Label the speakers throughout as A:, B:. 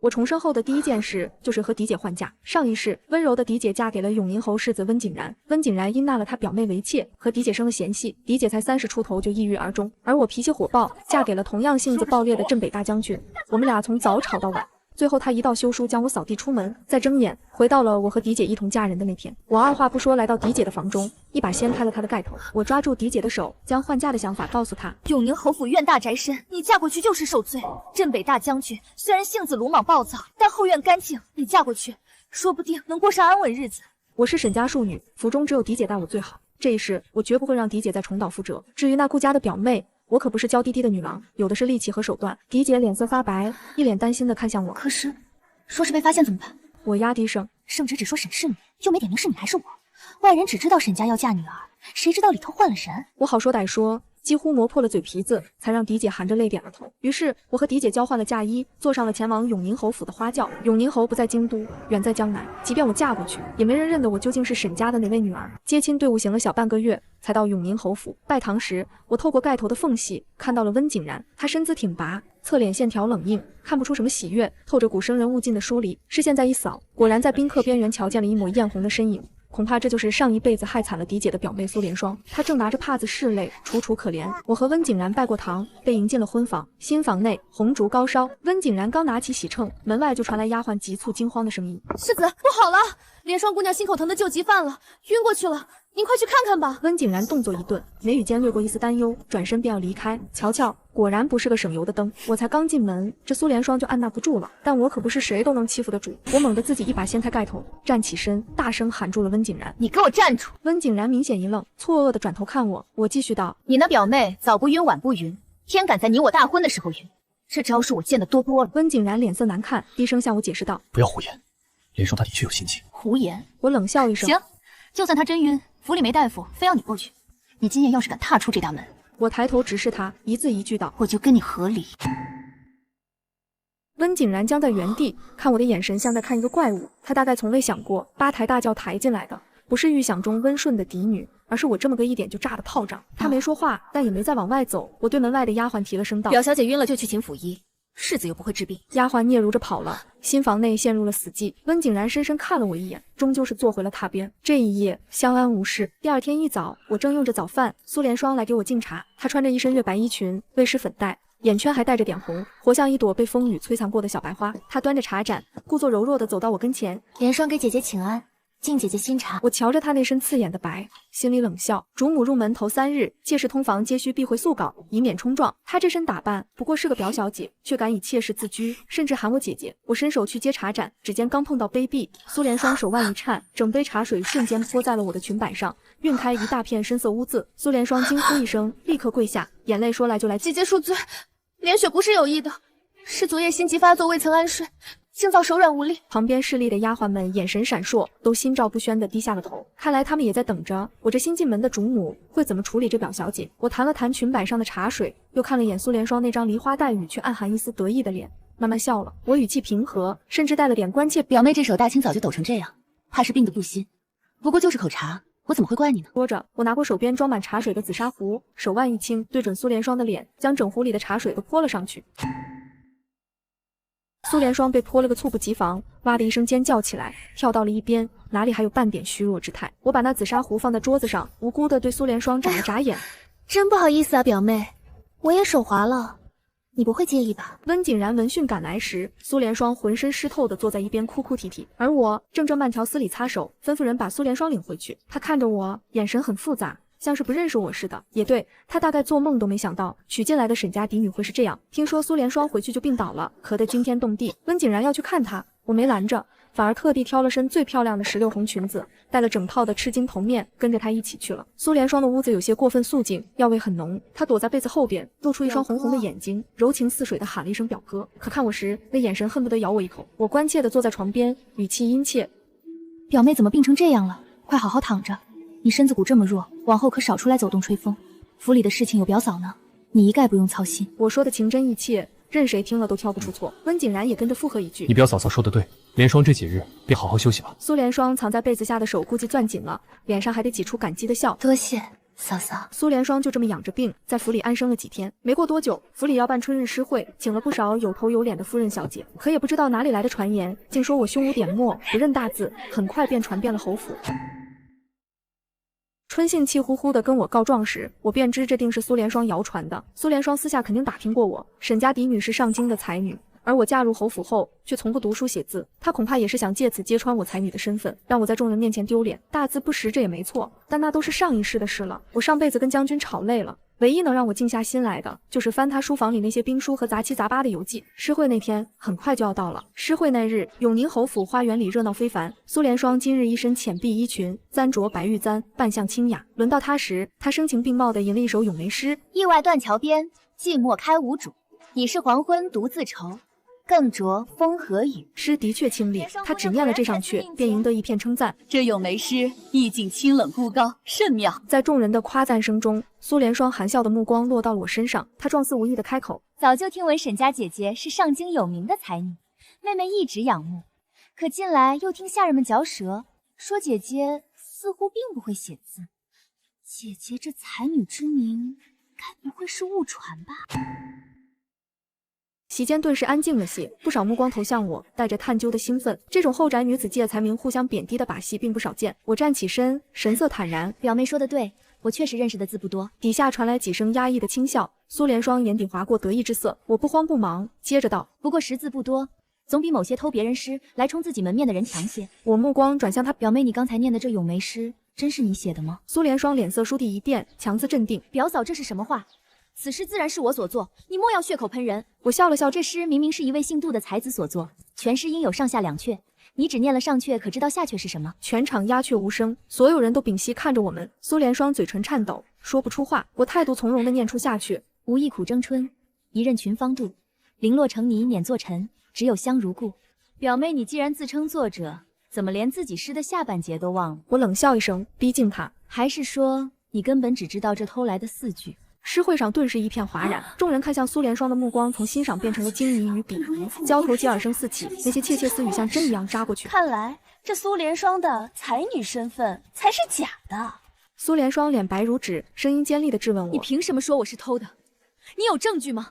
A: 我重生后的第一件事就是和狄姐换嫁。上一世，温柔的狄姐嫁给了永宁侯世子温景然，温景然因纳了他表妹为妾，和狄姐生了嫌隙。狄姐才30出头就抑郁而终，而我脾气火爆，嫁给了同样性子暴烈的镇北大将军。我们俩从早吵到晚。最后他一道休书将我扫地出门，再睁眼回到了我和狄姐一同嫁人的那天。我二话不说来到狄姐的房中，一把掀开了她的盖头。我抓住狄姐的手，将换嫁的想法告诉她。
B: 永宁侯府院大宅深，你嫁过去就是受罪。镇北大将军虽然性子鲁莽暴躁，但后院干净，你嫁过去说不定能过上安稳日子。
A: 我是沈家庶女，府中只有狄姐待我最好，这一世我绝不会让狄姐再重蹈覆辙。至于那顾家的表妹，我可不是娇滴滴的女郎，有的是力气和手段。狄姐脸色发白，一脸担心地看向我。
B: 可是说是被发现怎么办？
A: 我压低声，
B: 圣旨只说沈是你，又没点明是你还是我，外人只知道沈家要嫁女儿，谁知道里头换了人？
A: 我好说歹说，几乎磨破了嘴皮子，才让狄姐含着泪点了头。于是我和狄姐交换了嫁衣，坐上了前往永宁侯府的花轿。永宁侯不在京都，远在江南，即便我嫁过去，也没人认得我究竟是沈家的哪位女儿。接亲队伍行了小半个月，才到永宁侯府。拜堂时，我透过盖头的缝隙看到了温景然，他身姿挺拔，侧脸线条冷硬，看不出什么喜悦，透着古生人勿近的疏离。视线再一扫，果然在宾客边缘瞧见了一抹艳红的身影。恐怕这就是上一辈子害惨了狄姐的表妹苏莲霜，她正拿着帕子拭泪，楚楚可怜。我和温景然拜过堂，被迎进了婚房。新房内红烛高烧，温景然刚拿起喜秤，门外就传来丫鬟急促惊慌的声音：“
B: 世子，不好了！莲霜姑娘心口疼的救急犯了，晕过去了，您快去看看吧。”温
A: 景然动作一顿，眉宇间掠过一丝担忧，转身便要离开。瞧瞧，果然不是个省油的灯。我才刚进门，这苏莲霜就按捺不住了。但我可不是谁都能欺负的主。我猛地自己一把掀开盖头，站起身，大声喊住了温景然：“
B: 你给我站住！”
A: 温景然明显一愣，错愕地转头看我。我继续道：“
B: 你那表妹早不晕晚不晕，偏赶在你我大婚的时候晕，这招数我见得多多了。”
A: 温景然脸色难看，低声向我解释道：“
C: 不要胡言，莲霜她的确有心情。”
B: 胡言！
A: 我冷笑一声：“
B: 行，就算她真晕，府里没大夫，非要你过去。你今夜要是敢踏出这大门……”
A: 我抬头直视他，一字一句道：“
B: 我就跟你和理。”
A: 温景然僵在原地，看我的眼神像在看一个怪物。他大概从未想过，八抬大轿抬进来的不是预想中温顺的嫡女，而是我这么个一点就炸的炮仗。他没说话，但也没再往外走。我对门外的丫鬟提了声道：“
B: 表小姐晕了就去请府医，世子又不会治病。”
A: 丫鬟嗫嚅着跑了。新房内陷入了死寂。温景然深深看了我一眼，终究是坐回了榻边。这一夜相安无事。第二天一早，我正用着早饭，苏莲霜来给我敬茶。她穿着一身月白衣裙，微施粉黛，眼圈还带着点红，活像一朵被风雨摧残过的小白花。她端着茶盏，故作柔弱地走到我跟前：“
B: 莲霜给姐姐请安，敬姐姐新茶。”
A: 我瞧着她那身刺眼的白，心里冷笑。主母入门头3日，妾室通房皆需避讳素稿，以免冲撞。她这身打扮不过是个表小姐，却敢以妾室自居，甚至喊我姐姐。我伸手去接茶盏，指尖刚碰到杯壁，苏莲霜手腕一颤，整杯茶水瞬间泼在了我的裙摆上，晕开一大片深色污渍。苏莲霜惊呼一声，立刻跪下，眼泪说来就来：“
B: 姐姐恕罪，莲雪不是有意的，是昨夜心急发作，未曾安睡，今早手软无力。”
A: 旁边侍立的丫鬟们眼神闪烁，都心照不宣地低下了头。看来他们也在等着我这新进门的主母会怎么处理这表小姐。我弹了弹裙摆上的茶水，又看了眼苏莲霜那张梨花带雨却暗含一丝得意的脸，慢慢笑了。我语气平和，甚至带了点关切：“
B: 表妹这手大清早就抖成这样，怕是病得不新。不过就是口茶，我怎么会怪你呢？”
A: 说着，我拿过手边装满茶水的紫砂壶，手腕一轻，对准苏莲霜的脸，将整壶里的茶水都泼了上去。苏莲霜被泼了个猝不及防，哇的一声尖叫起来，跳到了一边，哪里还有半点虚弱之态。我把那紫砂壶放在桌子上，无辜地对苏莲霜眨了眨眼：“
B: 真不好意思啊，表妹，我也手滑了，你不会介意吧？”
A: 温景然闻讯赶来时，苏莲霜浑身湿透地坐在一边哭哭啼啼，而我正慢条斯理擦手，吩咐人把苏莲霜领回去。她看着我，眼神很复杂，像是不认识我似的。也对，她大概做梦都没想到娶进来的沈家嫡女会是这样。听说苏莲霜回去就病倒了，咳得惊天动地。温景然要去看她，我没拦着，反而特地挑了身最漂亮的16红裙子，带了整套的赤金头面，跟着她一起去了。苏莲霜的屋子有些过分肃静，药味很浓。她躲在被子后边，露出一双红红的眼睛，柔情似水地喊了一声表哥。可看我时，那眼神恨不得咬我一口。我关切地坐在床边，语气殷切：“
B: 表妹怎么病成这样了？快好好躺着。你身子骨这么弱，往后可少出来走动吹风。府里的事情有表嫂呢，你一概不用操心。”我说的情真意切，任谁听了都挑不出错。温景然也跟着附和一句：“
C: 你表嫂嫂说的对，莲霜这几日便好好休息吧。”
A: 苏莲霜藏在被子下的手估计攥紧了，脸上还得挤出感激的笑：“
B: 多谢嫂嫂，
A: 苏联双就这么养着病，在府里安生了几天。没过多久，府里要办春日诗会，请了不少有头有脸的夫人小姐。可也不知道哪里来的传言，竟说我胸无点墨，不认大字，很快便传遍了侯府。春信气呼呼地跟我告状时，我便知这定是苏联双谣传的。苏联双私下肯定打听过我，沈家嫡女是上京的才女，而我嫁入侯府后却从不读书写字，她恐怕也是想借此揭穿我才女的身份，让我在众人面前丢脸。大字不识这也没错，但那都是上一世的事了。我上辈子跟将军吵累了，唯一能让我静下心来的，就是翻他书房里那些兵书和杂七杂八的游记。诗会那天很快就要到了。诗会那日，永宁侯府花园里热闹非凡。苏联双今日一身浅碧衣裙，簪着白玉簪，扮相清雅。轮到他时，他声情并茂地吟了一首咏梅诗：
B: 意外断桥边，寂寞开无主。已是黄昏独自愁，更着风和雨。
A: 诗的确清丽，他只念了这上阙，便赢得一片称赞。
D: 这咏梅诗意境清冷孤高，甚妙。
A: 在众人的夸赞声中，苏联双含笑的目光落到了我身上，他状似无意的开口：
B: 早就听闻沈家姐姐是上京有名的才女，妹妹一直仰慕。可近来又听下人们嚼舌，说姐姐似乎并不会写字。姐姐这才女之名，该不会是误传吧？
A: 席间顿时安静了些，不少目光投向我，带着探究的兴奋。这种后宅女子借才名互相贬低的把戏并不少见。我站起身，神色坦然：
B: 表妹说的对，我确实认识的字不多。
A: 底下传来几声压抑的轻笑，苏联双眼底划过得意之色。我不慌不忙，接着道：
B: 不过识字不多，总比某些偷别人诗来充自己门面的人强些。
A: 我目光转向他，
B: 表妹，你刚才念的这咏梅诗，真是你写的吗？
A: 苏联双脸色倏地一变，强自镇定：
B: 表嫂，这是什么话？此诗自然是我所作，你莫要血口喷人。
A: 我笑了笑，
B: 这诗明明是一位姓杜的才子所作，全诗应有上下两阙，你只念了上阙，可知道下阙是什么？
A: 全场鸦雀无声，所有人都屏息看着我们。苏联双嘴唇颤抖，说不出话。我态度从容地念出下阙：
B: 无意苦争春，一任群芳妒，零落成泥碾作尘，只有香如故。表妹，你既然自称作者，怎么连自己诗的下半节都忘了？
A: 我冷笑一声，逼近他。
B: 还是说你根本只知道这偷来的4句？
A: 诗会上顿时一片哗然，众人看向苏联双的目光从欣赏变成了惊疑与鄙夷，交头接耳声四起，那些窃窃私语像针一样扎过去。
D: 看来这苏联双的才女身份才是假的。
A: 苏联双脸白如纸，声音尖利地质问我：
D: 你凭什么说我是偷的？你有证据吗？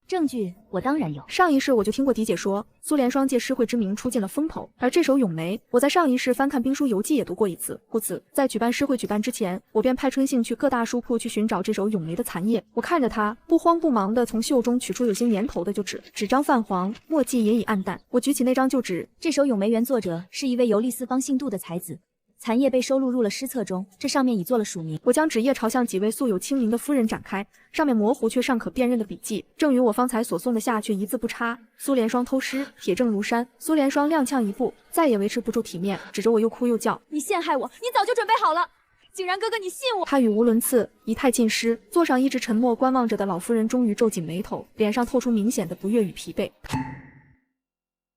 B: 证据我当然有。
A: 上一世我就听过嫡姐说，苏联双借诗会之名出尽了风头，而这首咏梅，我在上一世翻看兵书游记也读过一次。故此，在举办诗会举办之前，我便派春信去各大书铺去寻找这首咏梅的残页。我看着他，不慌不忙地从袖中取出有些年头的旧纸，纸张泛黄，墨迹也已暗淡。我举起那张旧纸，
B: 这首咏梅原作者是一位游历四方姓杜的才子。残页被收录入了诗册中，这上面已做了署名。
A: 我将纸页朝向几位素有清明的夫人展开，上面模糊却尚可辨认的笔记，正与我方才所诵的下阙一字不差。苏联双偷诗，铁证如山。苏联双踉跄一步，再也维持不住体面，指着我又哭又叫：
D: 你陷害我，你早就准备好了，竟然哥哥你信我！
A: 他语无伦次，仪态尽失。座上一直沉默观望着的老夫人终于皱紧眉头，脸上透出明显的不悦与疲惫。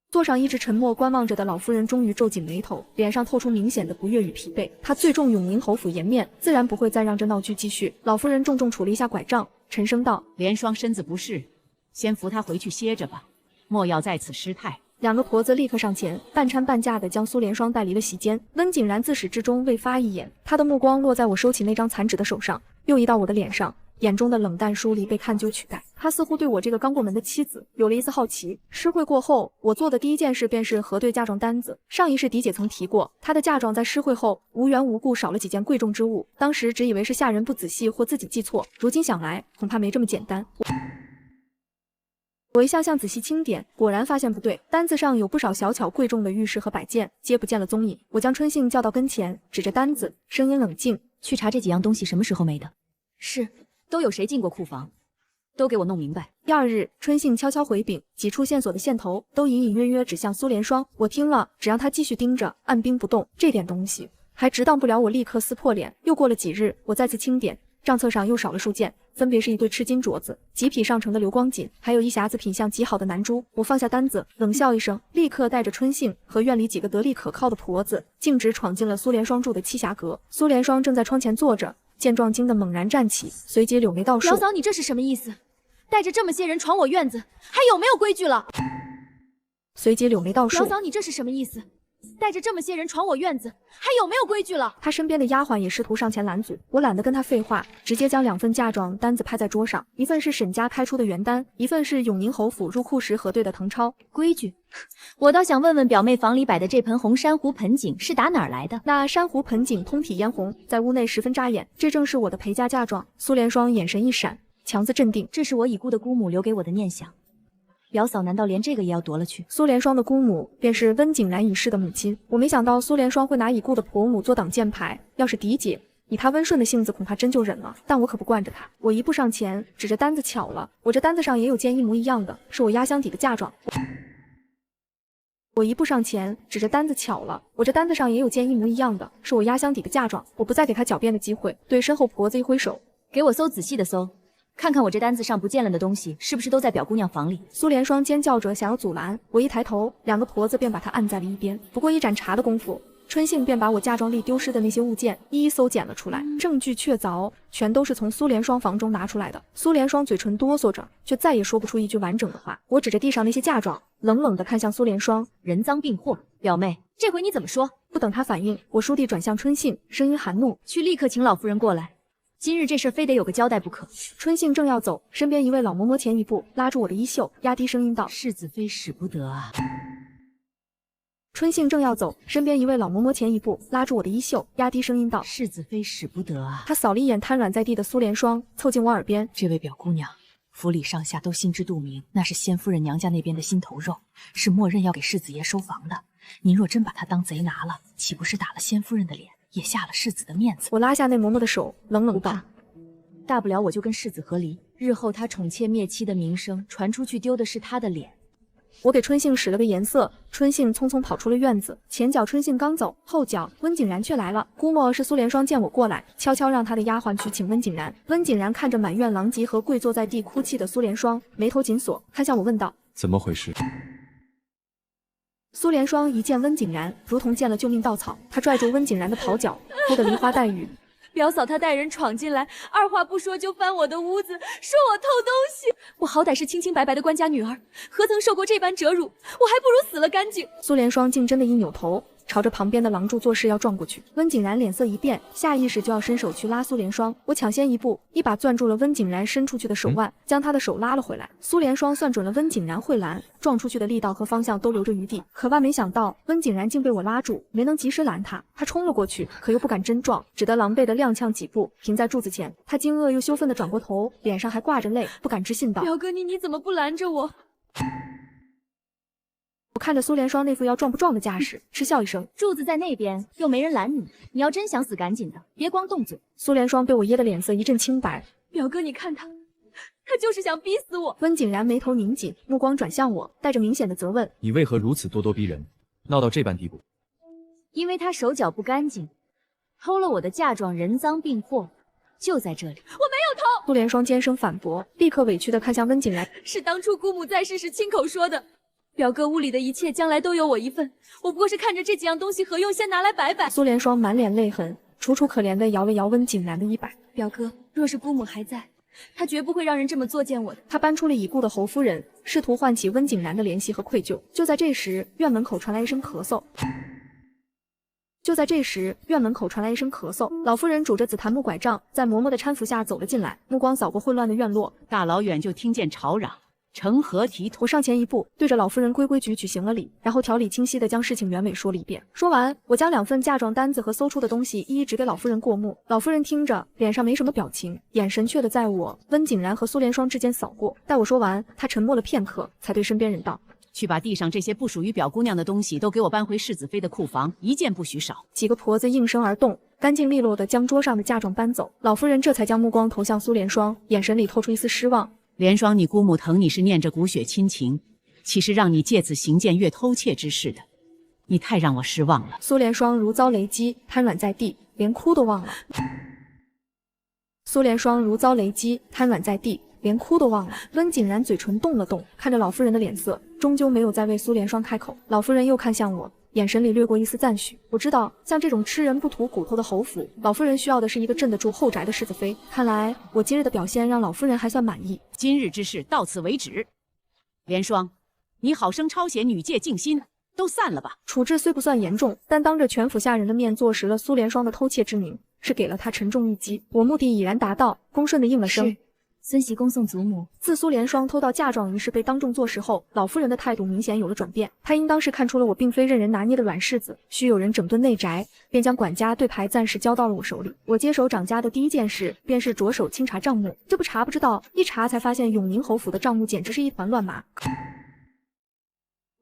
A: 座上一直沉默观望着的老夫人终于皱紧眉头，脸上透出明显的不悦与疲惫。她最重永宁侯府颜面，自然不会再让这闹剧继续。老夫人重重杵了一下拐杖，沉声道：
E: 莲霜身子不适，先扶她回去歇着吧，莫要在此失态。
A: 两个婆子立刻上前，半搀半架地将苏莲霜带离了席间。温景然自始至终未发一言，他的目光落在我收起那张残纸的手上，又移到我的脸上，眼中的冷淡疏离被看究取代。他似乎对我这个刚过门的妻子有了一丝好奇。诗会过后，我做的第一件事便是核对嫁妆单子。上一世嫡姐曾提过，她的嫁妆在诗会后无缘无故少了几件贵重之物，当时只以为是下人不仔细或自己记错，如今想来恐怕没这么简单。我一项项仔细清点，果然发现不对，单子上有不少小巧贵重的玉饰和摆件，皆不见了踪影。我将春信叫到跟前，指着单子，声音冷静：
B: 去查这几样东西什么时候没的。
D: 是，都有谁进过库房？都给我弄明白。
A: 第二日，春信悄悄回禀，几处线索的线头都隐隐约约指向苏莲霜。我听了，只让他继续盯着，按兵不动。这点东西还值当不了我立刻撕破脸。又过了几日，我再次清点，账册上又少了数件，分别是一对赤金镯子、几匹上乘的流光锦，还有一匣子品相极好的南珠。我放下单子，冷笑一声，立刻带着春信和院里几个得力可靠的婆子，径直闯进了苏莲霜住的栖霞阁。苏莲霜正在窗前坐着，见状惊得猛然站起，随即柳眉倒竖：
D: 表嫂，你这是什么意思？带着这么些人闯我院子，还有没有规矩了？
A: 随即柳眉倒竖：
D: 表嫂，你这是什么意思？
B: 带着这么些人闯我院子，还有没有规矩了？
A: 他身边的丫鬟也试图上前拦阻，我懒得跟他废话，直接将2份嫁妆单子拍在桌上，一份是沈家开出的原单，一份是永宁侯府入库时核对的誊钞。
B: 规矩？我倒想问问表妹房里摆的这盆红珊瑚盆景是打哪儿来的？
A: 那珊瑚盆景通体嫣红，在屋内十分扎眼，这正是我的陪嫁嫁妆。苏莲霜眼神一闪，强自镇定，
B: 这是我已故的姑母留给我的念想。表嫂难道连这个也要夺了去？
A: 苏莲霜的姑母便是温景然已逝的母亲，我没想到苏莲霜会拿已故的婆母做挡箭牌。要是嫡姐，以她温顺的性子，恐怕真就忍了。但我可不惯着她。我一步上前，指着单子巧了，我这单子上也有件一模一样的，是我压箱底的嫁妆。我一步上前，指着单子巧了，我这单子上也有件一模一样的，是我压箱底的嫁妆。我不再给她狡辩的机会，对身后婆子一挥手，
B: 给我搜，仔细的搜。看看我这单子上不见了的东西，是不是都在表姑娘房里？
A: 苏莲霜尖叫着想要阻拦，我一抬头，2个婆子便把她按在了一边。不过一盏茶的功夫，春杏便把我嫁妆里丢失的那些物件一一搜捡了出来，证据确凿，全都是从苏莲霜房中拿出来的。苏莲霜嘴唇哆嗦着，却再也说不出一句完整的话。我指着地上那些嫁妆，冷冷地看向苏莲霜，
B: 人赃并获。表妹，这回你怎么说？
A: 不等她反应，我倏地转向春杏，声音寒怒，
B: 去立刻请老夫人过来。今日这事非得有个交代不可。
A: 春杏正要走，身边一位老嬷嬷前一步拉住我的衣袖，压低声音道：“
E: 世子妃使不得啊！”
A: 春杏正要走，身边一位老嬷嬷前一步拉住我的衣袖，压低声音道：“
E: 世子妃使不得啊！”
A: 她扫了一眼瘫软在地的苏莲霜，凑近我耳边：“
E: 这位表姑娘，府里上下都心知肚明，那是先夫人娘家那边的心头肉，是默认要给世子爷收房的。您若真把她当贼拿了，岂不是打了先夫人的脸？”也下了世子的面子。
A: 我拉下那嬷嬷的手，冷冷道：“
B: 大不了我就跟世子和离，日后他宠妾灭妻的名声传出去，丢的是他的脸。”
A: 我给春杏使了个颜色，春杏匆匆跑出了院子。前脚春杏刚走，后脚温景然却来了。估摸是苏莲霜见我过来，悄悄让她的丫鬟去请温景然。温景然看着满院狼藉和跪坐在地哭泣的苏莲霜，眉头紧锁，看向我问道：“
F: 怎么回事？”
A: 苏莲霜一见温景然，如同见了救命稻草，她拽住温景然的袍角，哭得梨花带雨。
B: 表嫂她带人闯进来，二话不说就翻我的屋子，说我偷东西。我好歹是清清白白的官家女儿，何曾受过这般折辱？我还不如死了干净。
A: 苏莲霜竟真的一扭头，朝着旁边的廊柱做事要撞过去。温景然脸色一变，下意识就要伸手去拉苏莲霜，我抢先一步，一把攥住了温景然伸出去的手腕，将他的手拉了回来。苏莲霜算准了温景然会拦，撞出去的力道和方向都留着余地，可万没想到温景然竟被我拉住，没能及时拦他。他冲了过去，可又不敢真撞，只得狼狈的踉跄几步，停在柱子前。他惊愕又羞愤的转过头，脸上还挂着泪，不敢置信道：“
B: 表哥你怎么不拦着我？”
A: 我看着苏莲霜那副要撞不撞的架势，嗤笑一声：“
B: 柱子在那边，又没人拦你，你要真想死，赶紧的，别光动嘴。”
A: 苏莲霜被我噎得脸色一阵青白：“
B: 表哥，你看他就是想逼死我。”
A: 温景然眉头拧紧，目光转向我，带着明显的责问：“
F: 你为何如此咄咄逼人，闹到这般地步？”
B: 因为他手脚不干净，偷了我的嫁妆，人赃并获，就在这里。我没有偷。
A: 苏莲霜尖声反驳，立刻委屈地看向温景然：“
B: 是当初姑母在世时亲口说的。表哥屋里的一切将来都有我一份，我不过是看着这几样东西合用，先拿来摆摆。”
A: 苏莲霜满脸泪痕，楚楚可怜地摇了摇温景然的衣摆：“
B: 表哥，若是姑母还在，她绝不会让人这么作践我的。”
A: 他搬出了已故的侯夫人，试图唤起温景然的怜惜和愧疚。就在这时，院门口传来一声咳嗽。老夫人拄着紫檀木拐杖，在嬷嬷的搀扶下走了进来，目光扫过混乱的院落。
E: 大老远就听见吵嚷，成何体统？
A: 我上前一步，对着老夫人规规矩矩行了礼，然后条理清晰地将事情原委说了一遍。说完，我将2份嫁妆单子和搜出的东西一一指给老夫人过目。老夫人听着，脸上没什么表情，眼神却地在我、温景然和苏莲霜之间扫过。待我说完，她沉默了片刻，才对身边人道：“
E: 去把地上这些不属于表姑娘的东西都给我搬回世子妃的库房，一件不许少。”
A: 几个婆子应声而动，干净利落地将桌上的嫁妆搬走。老夫人这才将目光投向苏莲霜，眼神里透出一丝失望：“
E: 莲霜，你姑母疼你是念着骨血亲情，岂是让你借此行僭越偷窃之事的？你太让我失望了。”
A: 苏莲霜如遭雷击，瘫软在地，连哭都忘了。温景然嘴唇动了动，看着老夫人的脸色，终究没有再为苏莲霜开口。老夫人又看向我，眼神里掠过一丝赞许。我知道，像这种吃人不吐骨头的侯府，老夫人需要的是一个镇得住后宅的世子妃。看来我今日的表现让老夫人还算满意。
E: 今日之事到此为止。莲霜，你好生抄写女诫静心，都散了吧。
A: 处置虽不算严重，但当着全府下人的面坐实了苏联霜的偷窃之名，是给了他沉重一击。我目的已然达到，恭顺的应了声。
B: 孙媳恭送祖母。
A: 自苏联霜偷盗嫁妆一事被当众坐实后，老夫人的态度明显有了转变。她应当是看出了我并非任人拿捏的软柿子，需有人整顿内宅，便将管家对牌暂时交到了我手里。我接手掌家的第一件事，便是着手清查账目。这不查不知道，一查才发现永宁侯府的账目简直是一团乱麻。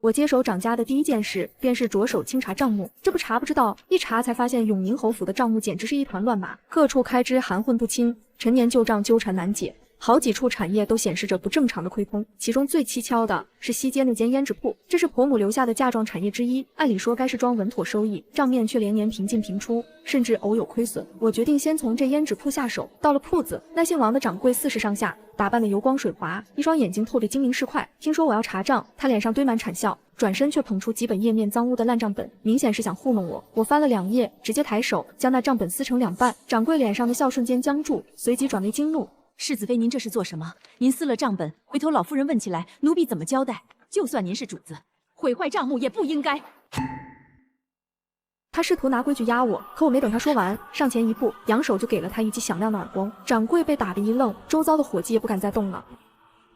A: 我接手掌家的第一件事，便是着手清查账目。这不查不知道，一查才发现永宁侯府的账目简直是一团乱麻，各处开支含混不清，陈年旧账纠缠难解。好几处产业都显示着不正常的亏空，其中最蹊跷的是西街那间胭脂铺，这是婆母留下的嫁妆产业之一，按理说该是桩稳妥收益，账面却连年平进平出，甚至偶有亏损。我决定先从这胭脂铺下手。到了铺子，那姓王的掌柜40上下，打扮得油光水滑，一双眼睛透着精明市侩。听说我要查账，他脸上堆满谄笑，转身却捧出几本页面脏污的烂账本，明显是想糊弄我。我翻了2页，直接抬手将那账本撕成2半。掌柜脸上的笑瞬间僵住，随即转为惊怒。
E: 世子妃，您这是做什么？您撕了账本，回头老夫人问起来，奴婢怎么交代？就算您是主子，毁坏账目也不应该。
A: 他试图拿规矩压我，可我没等他说完，上前一步，扬手就给了他一记响亮的耳光。掌柜被打得一愣，周遭的伙计也不敢再动了。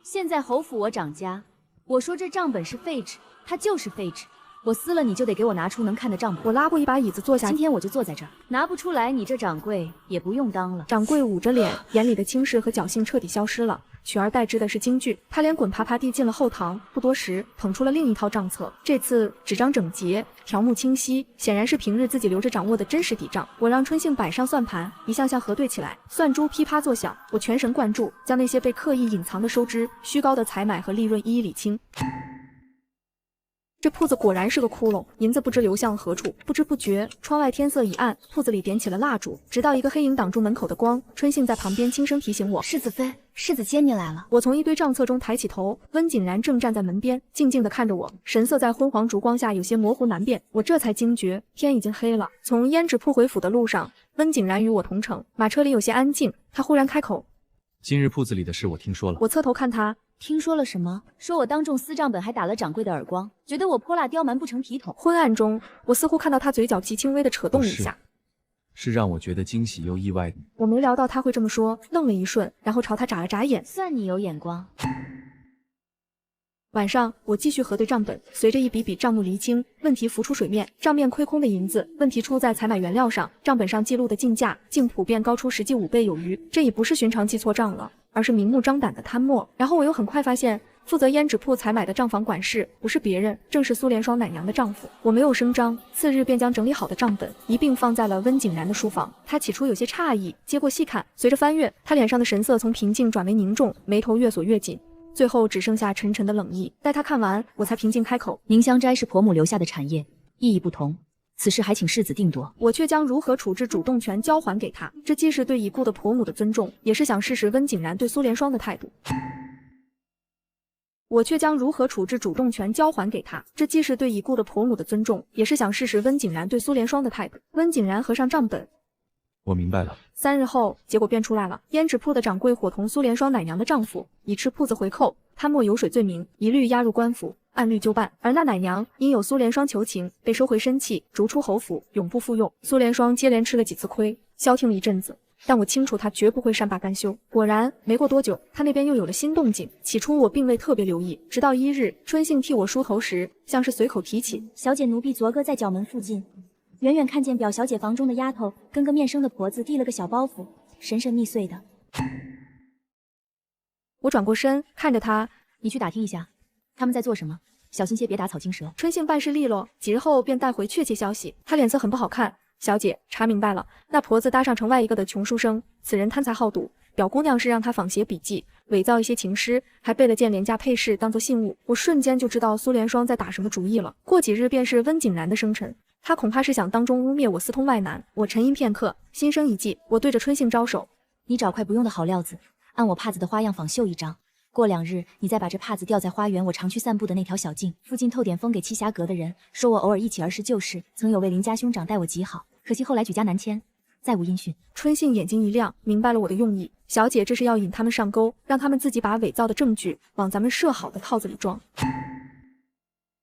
B: 现在侯府我掌家，我说这账本是废纸，它就是废纸。我撕了你就得给我拿出能看的账本。
A: 我拉过一把椅子坐下，
B: 今天我就坐在这儿，拿不出来，你这掌柜也不用当了。
A: 掌柜捂着脸，眼里的轻视和侥幸彻底消失了，取而代之的是惊惧。他连滚爬爬地进了后堂，不多时捧出了另一套账册，这次纸张整洁，条目清晰，显然是平日自己留着掌握的真实底账。我让春杏摆上算盘，一项项核对起来，算珠噼啪作响。我全神贯注，将那些被刻意隐藏的收支、虚高的采买和利润一一理清。这铺子果然是个窟窿，银子不知流向何处。不知不觉，窗外天色已暗，铺子里点起了蜡烛，直到一个黑影挡住门口的光。春杏在旁边轻声提醒我：“
B: 世子妃，世子接你来了。”
A: 我从一堆账册中抬起头，温景然正站在门边，静静地看着我，神色在昏黄烛光下有些模糊难辨。我这才惊觉，天已经黑了。从胭脂铺回府的路上，温景然与我同乘，马车里有些安静。他忽然开口：“
F: 今日铺子里的事我听说了。”
A: 我侧头看他。
B: 听说了什么？说我当众撕账本，还打了掌柜的耳光，觉得我泼辣刁蛮不成体统。
A: 昏暗中，我似乎看到他嘴角极轻微的扯动一下，
F: 是让我觉得惊喜又意外的。
A: 我没料到他会这么说，愣了一瞬，然后朝他眨了眨眼。
B: 算你有眼光。
A: 晚上，我继续核对账本，随着一笔笔账目厘清，问题浮出水面。账面亏空的银子，问题出在采买原料上，账本上记录的进价竟普遍高出实际5倍有余，这已不是寻常记错账了，而是明目张胆的贪墨。然后我又很快发现，负责胭脂铺采买的账房管事不是别人，正是苏联霜奶娘的丈夫。我没有声张，次日便将整理好的账本一并放在了温景然的书房。他起初有些诧异，接过细看，随着翻阅，他脸上的神色从平静转为凝重，眉头越锁越紧，最后只剩下沉沉的冷意。待他看完，我才平静开口：“
B: 宁香斋是婆母留下的产业，意义不同，此事还请世子定夺。”
A: 我却将如何处置主动权交还给他，这既是对已故的婆母的尊重，也是想试试温景然对苏联霜的态度。我却将如何处置主动权交还给他，这既是对已故的婆母的尊重，也是想试试温景然对苏联霜的态度。温景然合上账本。
F: 我明白了。
A: 3日后，结果便出来了。胭脂铺的掌柜伙同苏联霜奶娘的丈夫，以吃铺子回扣、贪墨油水罪名，一律押入官府，按律就办。而那奶娘因有苏联霜求情，被收回身契，逐出侯府，永不复用。苏联霜接连吃了几次亏，消停了一阵子。但我清楚他绝不会善罢甘休。果然，没过多久，他那边又有了新动静。起初我并未特别留意，直到1日，春杏替我梳头时，像是随口提起：“
B: 小姐奴婢昨个在角门附近，远远看见表小姐房中的丫头跟个面生的婆子递了个小包袱，神神秘祟的。”
A: 我转过身看着他：“
B: 你去打听一下，他们在做什么，小心些，别打草惊蛇。”
A: 春杏办事利落，几日后便带回确切消息。他脸色很不好看。小姐，查明白了，那婆子搭上城外一个的穷书生，此人贪财好赌，表姑娘是让他仿写笔记，伪造一些情诗，还备了件廉价配饰当做信物。我瞬间就知道苏联霜在打什么主意了。过几日便是温景然的生辰，他恐怕是想当中污蔑我私通外男。我沉吟片刻，心生一计，我对着春杏招手：“
B: 你找块不用的好料子，按我帕子的花样仿绣一张。过2日，你再把这帕子吊在花园我常去散步的那条小径附近，透点风给栖霞阁的人，说我偶尔忆起儿时旧事，曾有位邻家兄长待我极好，可惜后来举家南迁，再无音讯。”
A: 春杏眼睛一亮，明白了我的用意。小姐，这是要引他们上钩，让他们自己把伪造的证据往咱们设好的套子里装。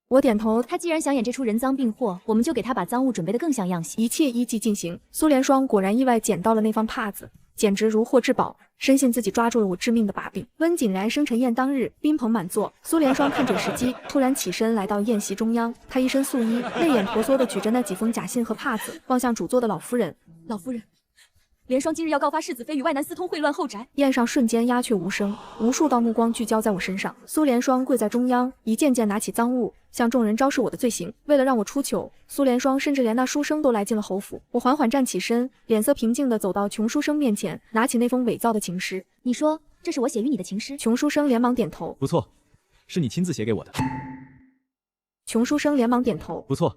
A: 我点头，
B: 他既然想演这出人赃并获，我们就给他把赃物准备得更像样些。
A: 一切依计进行。苏联双果然意外捡到了那方帕子，简直如获至宝，深信自己抓住了我致命的把柄。温景然生辰宴当日，宾朋满座，苏联双看准时机，突然起身来到宴席中央。他一身素衣，泪眼婆娑地举着那几封假信和帕子，望向主座的老夫人。
B: 老夫人，连双今日要告发世子妃与外男私通，秽乱后宅。
A: 宴上瞬间鸦雀无声，无数道目光聚焦在我身上。苏联双跪在中央，一件件拿起赃物，向众人昭示我的罪行。为了让我出糗，苏联双甚至连那书生都来进了侯府。我缓缓站起身，脸色平静地走到穷书生面前，拿起那封伪造的情诗。
B: 你说这是我写与你的情诗？
A: 穷书生连忙点头。
F: 不错，是你亲自写给我的。
A: 穷书生连忙点头。
F: 不错，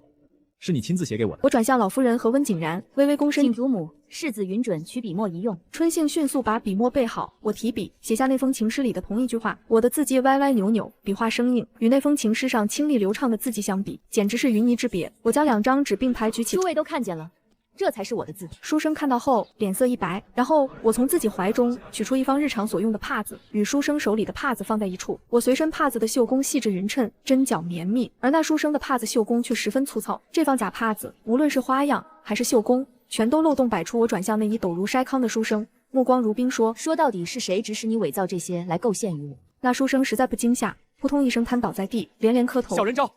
F: 是你亲自写给我的。
A: 我转向老夫人和温景然，微微躬身。
B: 请祖母，世子允准取笔墨一用。
A: 春杏迅速把笔墨备好，我提笔写下那封情诗里的同一句话。我的字迹歪歪扭扭，笔画生硬，与那封情诗上清丽流畅的字迹相比，简直是云泥之别。我将2张纸并排举起，
B: 诸位都看见了，这才是我的字。
A: 书生看到后脸色一白，然后我从自己怀中取出一方日常所用的帕子，与书生手里的帕子放在一处。我随身帕子的绣工细致匀称，针脚绵密，而那书生的帕子绣工却十分粗糙。这方假帕子，无论是花样还是绣工，全都漏洞百出。我转向那一抖如筛糠的书生，目光如冰，说：“
B: 说到底是谁指使你伪造这些来构陷于我？”
A: 那书生实在不惊吓，扑通一声瘫倒在地，连连磕头。
G: 小人招，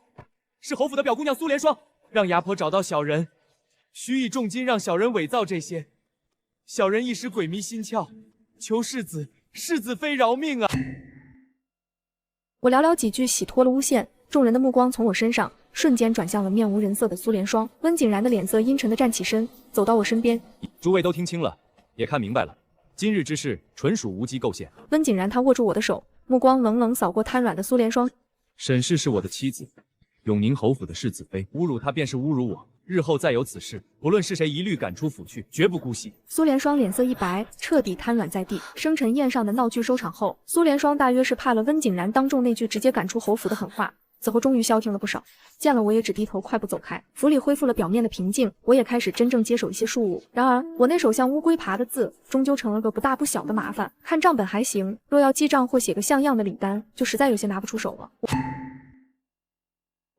G: 是侯府的表姑娘苏莲霜，让牙婆找到小人，许以重金让小人伪造这些。小人一时鬼迷心窍，求世子妃饶命啊！
A: 我寥寥几句洗脱了诬陷，众人的目光从我身上瞬间转向了面无人色的苏莲霜。温景然的脸色阴沉地站起身，走到我身边。
F: 诸位都听清了，也看明白了，今日之事纯属无稽构陷。
A: 温景然他握住我的手，目光冷冷扫过瘫软的苏莲霜。
F: 沈氏是我的妻子，永宁侯府的世子妃，侮辱她便是侮辱我。日后再有此事，不论是谁，一律赶出府去，绝不姑息。
A: 苏莲霜脸色一白，彻底瘫软在地。生辰宴上的闹剧收场后，苏莲霜大约是怕了温景然当众那句直接赶出侯府的狠话，此后终于消停了不少。见了我也只低头快步走开。府里恢复了表面的平静，我也开始真正接手一些庶务。然而我那手像乌龟爬的字，终究成了个不大不小的麻烦。看账本还行，若要记账或写个像样的礼单，就实在有些拿不出手了。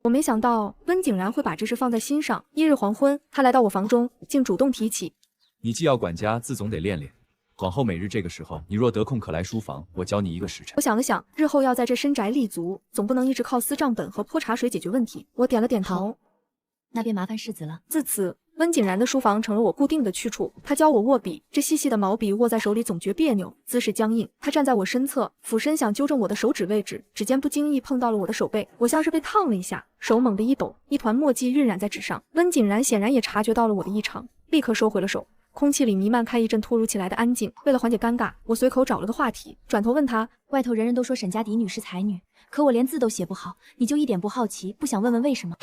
A: 我没想到温景然会把这事放在心上。翌日黄昏，他来到我房中，竟主动提起：“
F: 你既要管家，自总得练练。往后每日这个时候，你若得空可来书房，我教你一个时辰。”
A: 我想了想，日后要在这深宅立足，总不能一直靠撕账本和泼茶水解决问题。我点了点头。
B: 那便麻烦世子了。
A: 自此，温景然的书房成了我固定的去处。他教我握笔，这细细的毛笔握在手里总觉别扭，姿势僵硬。他站在我身侧，俯身想纠正我的手指位置，指尖不经意碰到了我的手背，我像是被烫了一下，手猛地一抖，一团墨迹晕染在纸上。温景然显然也察觉到了我的异常，立刻收回了手。空气里弥漫开一阵突如其来的安静。为了缓解尴尬，我随口找了个话题，转头问他：“
B: 外头人人都说沈家嫡女是才女，可我连字都写不好，你就一点不好奇，不想问问为什么？”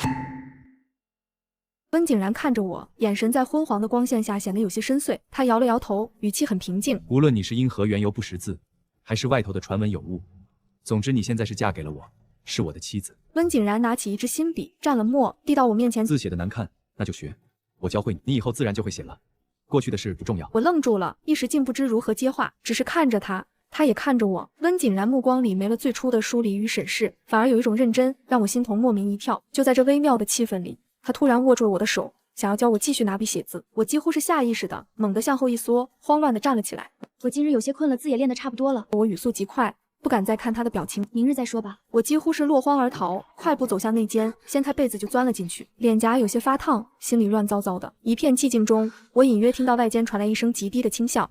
A: 温景然看着我，眼神在昏黄的光线下显得有些深邃。他摇了摇头，语气很平静：“
F: 无论你是因何缘由不识字，还是外头的传闻有误，总之你现在是嫁给了我，是我的妻子。”
A: 温景然拿起一支新笔，蘸了墨，递到我面前：“
F: 字写的难看，那就学，我教会你，你以后自然就会写了。过去的事不重要。”
A: 我愣住了，一时竟不知如何接话，只是看着他，他也看着我。温景然目光里没了最初的疏离与审视，反而有一种认真，让我心头莫名一跳。就在这微妙的气氛里，他突然握住了我的手，想要教我继续拿笔写字。我几乎是下意识的猛地向后一缩，慌乱地站了起来。
B: 我今日有些困了，字也练得差不多了。
A: 我语速极快，不敢再看他的表情。
B: 明日再说吧。
A: 我几乎是落荒而逃，快步走向内间，掀开被子就钻了进去，脸颊有些发烫，心里乱糟糟的。一片寂静中，我隐约听到外间传来一声极低的轻笑。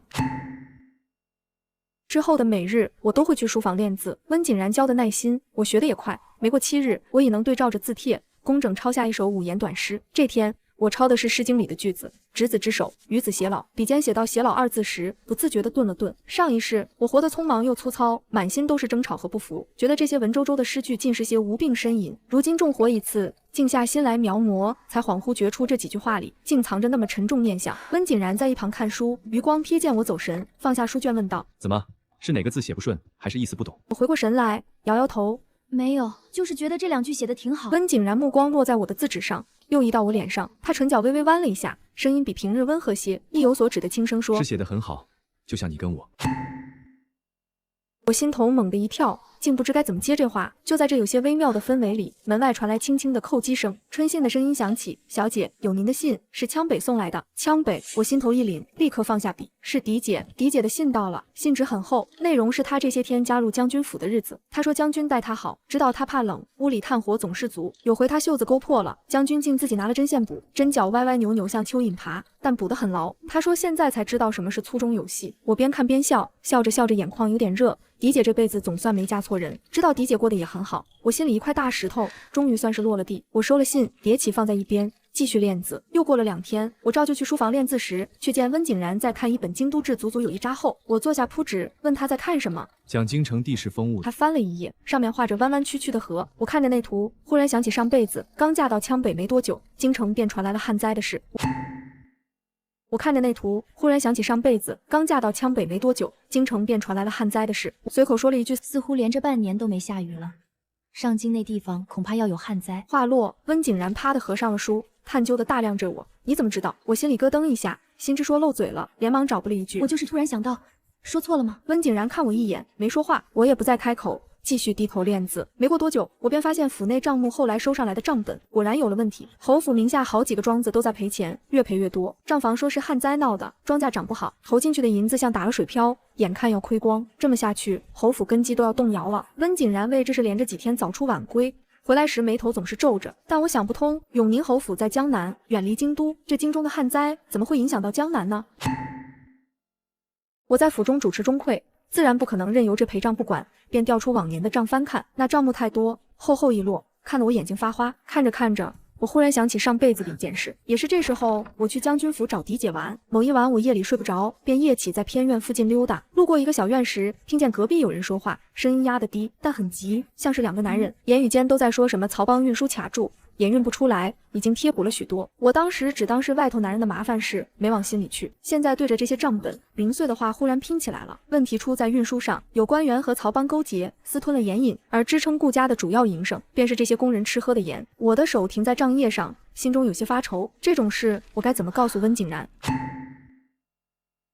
A: 之后的每日，我都会去书房练字。温景然教的耐心，我学的也快。没过7日，我已能对照着字帖，工整抄下一首5言短诗。这天，我抄的是《诗经》里的句子：“执子之手，与子偕老。”笔尖写到“偕老”2字时，不自觉地顿了顿。上一世，我活得匆忙又粗糙，满心都是争吵和不服，觉得这些文绉绉的诗句尽是些无病呻吟。如今重活一次，静下心来描摹，才恍惚觉出这几句话里竟藏着那么沉重念想。温景然在一旁看书，余光瞥见我走神，放下书卷问道：“
F: 怎么？是哪个字写不顺，还是意思不懂？”
A: 我回过神来，摇摇头：“
B: 没有，就是觉得这2句写得挺好。”
A: 温景然目光落在我的字纸上，又移到我脸上，他唇角微微弯了一下，声音比平日温和些，意有所指的轻声说：“
F: 是写得很好，就像你跟我。”
A: 我心头猛地一跳，竟不知该怎么接这话。就在这有些微妙的氛围里，门外传来轻轻的叩击声，春信的声音响起：“小姐，有您的信，是羌北送来的。”羌北，我心头一凛，立刻放下笔。是狄姐，狄姐的信到了，信纸很厚，内容是她这些天加入将军府的日子。她说将军待她好，知道她怕冷，屋里炭火总是足。有回她袖子勾破了，将军竟自己拿了针线补，针脚歪歪扭扭像蚯蚓爬，但补得很牢。她说现在才知道什么是粗中有细。我边看边笑，笑着笑着眼眶有点热。狄姐这辈子总算没嫁错人，知道狄姐过得也很好，我心里一块大石头终于算是落了地。我收了信，叠起放在一边，继续练字。又过了2天，我照旧去书房练字时，却见温景然在看一本京都志，足足有1扎厚。我坐下铺纸，问他在看什么。
F: 讲京城地势风物。
A: 他翻了一页，上面画着弯弯曲曲的河。我看着那图，忽然想起上辈子刚嫁到羌北没多久，京城便传来了旱灾的事。我看着那图，忽然想起上辈子刚嫁到羌北没多久，京城便传来了旱灾的事。随口说了一句，
B: 似乎连着半年都没下雨了，上京那地方恐怕要有旱灾。
A: 话落，温景然啪的合上了书，探究的大量着我。你怎么知道？我心里咯噔一下，心知说漏嘴了，连忙找补了一句：
B: 我就是突然想到，说错了吗？
A: 温景然看我一眼，没说话，我也不再开口。继续低头练字。没过多久，我便发现府内账目后来收上来的账本果然有了问题。侯府名下好几个庄子都在赔钱，越赔越多。账房说是旱灾闹的，庄稼长不好，投进去的银子像打了水漂，眼看要亏光。这么下去，侯府根基都要动摇了。温景然为这事连着几天早出晚归。回来时眉头总是皱着，但我想不通，永宁侯府在江南，远离京都，这京中的旱灾怎么会影响到江南呢？我在府中主持中馈，自然不可能任由这陪账不管，便调出往年的账翻看，那账目太多，厚厚一摞，看得我眼睛发花。看着看着，我忽然想起上辈子的一件事，也是这时候我去将军府找狄姐玩。某一晚我夜里睡不着，便夜起在偏院附近溜达。路过一个小院时，听见隔壁有人说话，声音压得低，但很急，像是2个男人，言语间都在说什么曹帮运输卡住，眼运不出来，已经贴补了许多。我当时只当是外头男人的麻烦事，没往心里去。现在对着这些账本，零碎的话忽然拼起来了。问题出在运输上，有官员和曹帮勾结，私吞了盐引，而支撑顾家的主要营生，便是这些工人吃喝的盐。我的手停在账页上，心中有些发愁，这种事我该怎么告诉温景然？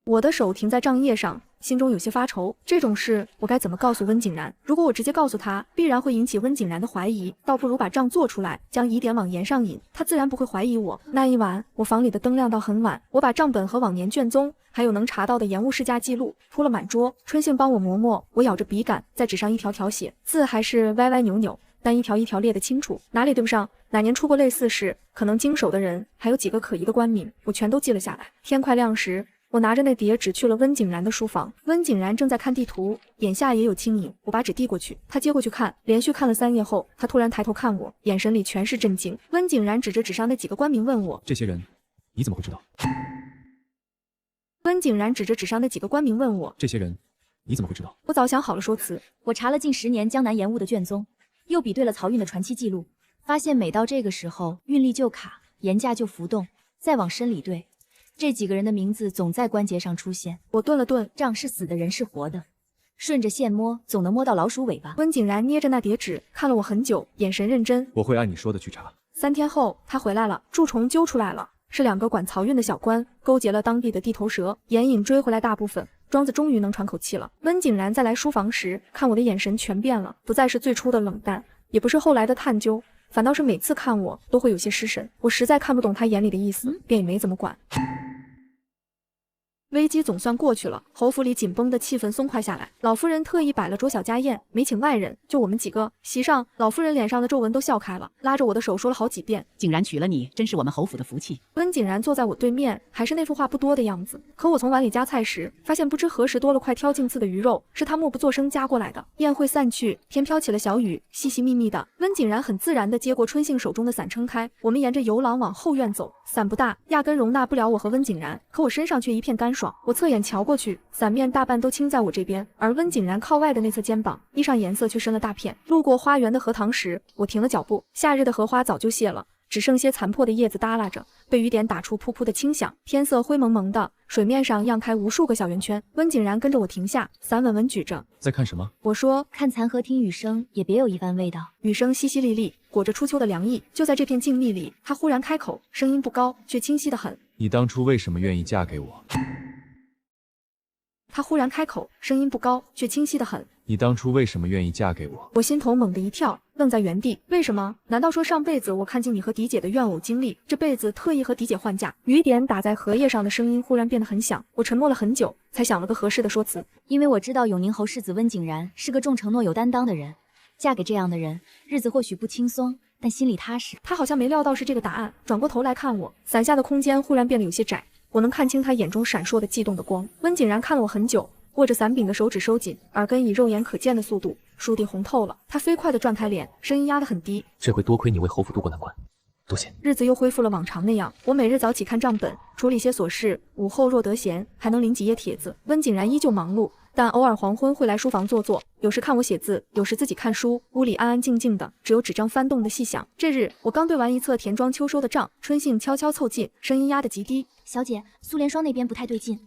A: 我的手停在账页上，心中有些发愁，这种事我该怎么告诉温景然？如果我直接告诉他，必然会引起温景然的怀疑，倒不如把账做出来，将疑点往盐上引，他自然不会怀疑我。那一晚，我房里的灯亮到很晚，我把账本和往年卷宗，还有能查到的盐务市价记录铺了满桌。春杏帮我磨墨，我咬着笔杆在纸上一条条写，字还是歪歪扭扭，但一条一条列得清楚，哪里对不上，哪年出过类似事，可能经手的人，还有几个可疑的官名，我全都记了下来。天快亮时，我拿着那叠纸去了温景然的书房。温景然正在看地图，眼下也有轻影。我把纸递过去，他接过去看，连续看了3页后，他突然抬头看我，眼神里全是震惊。温景然指着纸上那几个官名问我：“
C: 这些人，你怎么会知道？”
A: 温景然指着纸上那几个官名问我：“
C: 这些人，你怎么会知道？”
A: 我早想好了说辞。
B: 我查了近10年江南盐务的卷宗，又比对了漕运的传期记录，发现每到这个时候，运力就卡，盐价就浮动，再往深里对。这几个人的名字总在关节上出现。
A: 我顿了顿，
B: 账是死的，人是活的，顺着线摸，总能摸到老鼠尾巴。
A: 温景然捏着那叠纸看了我很久，眼神认真。
F: 我会按你说的去查。
A: 3天后，他回来了，蛀虫揪出来了，是2个管漕运的小官勾结了当地的地头蛇，盐引追回来大部分，庄子终于能喘口气了。温景然再来书房时，看我的眼神全变了，不再是最初的冷淡，也不是后来的探究，反倒是每次看我都会有些失神。我实在看不懂他眼里的意思，便也没怎么管。危机总算过去了，侯府里紧绷的气氛松快下来。老夫人特意摆了桌小家宴，没请外人，就我们几个。席上，老夫人脸上的皱纹都笑开了，拉着我的手说了好几遍：“
H: 景然娶了你，真是我们侯府的福气。”
A: 温景然坐在我对面，还是那副话不多的样子。可我从碗里夹菜时，发现不知何时多了块挑劲刺的鱼肉，是他默不作声夹过来的。宴会散去，天飘起了小雨，细细密密的。温景然很自然地接过春杏手中的伞撑开，我们沿着游廊往后院走。伞不大，压根容纳不了我和温景然，可我身上却一片干爽。我侧眼瞧过去，伞面大半都倾在我这边，而温景然靠外的那侧肩膀，衣裳颜色却深了大片。路过花园的荷塘时，我停了脚步。夏日的荷花早就谢了，只剩些残破的叶子耷拉着，被雨点打出噗噗的轻响。天色灰蒙蒙的，水面上漾开无数个小圆圈。温景然跟着我停下，伞稳稳举着。
F: 在看什么？
A: 我说：“
B: 看残荷听雨声，也别有一番味道。”
A: 雨声淅淅沥沥，裹着初秋的凉意。就在这片静谧里，他忽然开口，声音不高，却清晰得很：“
F: 你当初为什么愿意嫁给我？”
A: 他忽然开口，声音不高，却清晰得很。
F: 你当初为什么愿意嫁给我？
A: 我心头猛地一跳，愣在原地。为什么？难道说上辈子我看尽你和迪姐的怨偶经历，这辈子特意和迪姐换嫁？雨点打在荷叶上的声音忽然变得很响，我沉默了很久，才想了个合适的说辞。
B: 因为我知道永宁侯世子温景然是个重承诺有担当的人，嫁给这样的人，日子或许不轻松，但心里踏实。
A: 他好像没料到是这个答案，转过头来看我，伞下的空间忽然变得有些窄，我能看清他眼中闪烁的悸动的光。温景然看了我很久，握着伞柄的手指收紧，耳根以肉眼可见的速度倏地红透了。他飞快地转开脸，声音压得很低：
C: 这回多亏你为侯府渡过难关，多谢。
A: 日子又恢复了往常那样，我每日早起看账本，处理些琐事，午后若得闲，还能领几页帖子。温景然依旧忙碌，但偶尔黄昏会来书房坐坐，有时看我写字，有时自己看书。屋里安安静静的，只有纸张翻动的细响。这日我刚对完一册田庄秋收的账，春杏悄悄凑近，声音压得极低：
B: 小姐，苏莲霜那边不太对劲。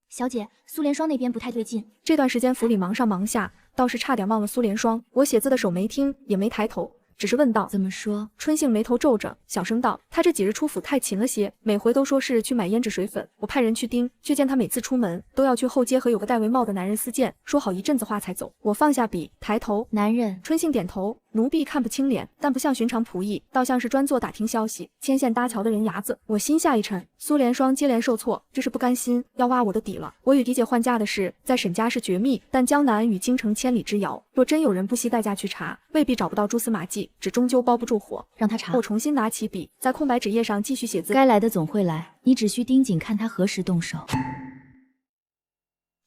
B: 小姐，苏莲霜那边不太对劲。
A: 这段时间府里忙上忙下，倒是差点忘了苏莲霜。我写字的手没听，也没抬头，只是问道：
B: 怎么说？
A: 春杏眉头皱着，小声道：他这几日出府太勤了些，每回都说是去买胭脂水粉。我派人去盯，却见他每次出门都要去后街和有个戴围帽的男人私见，说好一阵子话才走。我放下笔，抬头，
B: 男人。
A: 春杏点头。奴婢看不清脸，但不像寻常仆役，倒像是专做打听消息、牵线搭桥的人牙子。我心下一沉，苏莲霜接连受挫，这是不甘心要挖我的底了。我与迪姐换嫁的事，在沈家是绝密，但江南与京城千里之遥，若真有人不惜代价去查，未必找不到蛛丝马迹，只终究包不住火。
B: 让他查。
A: 我重新拿起笔，在空白纸页上继续写字。
B: 该来的总会来，你只需盯紧看他何时动手。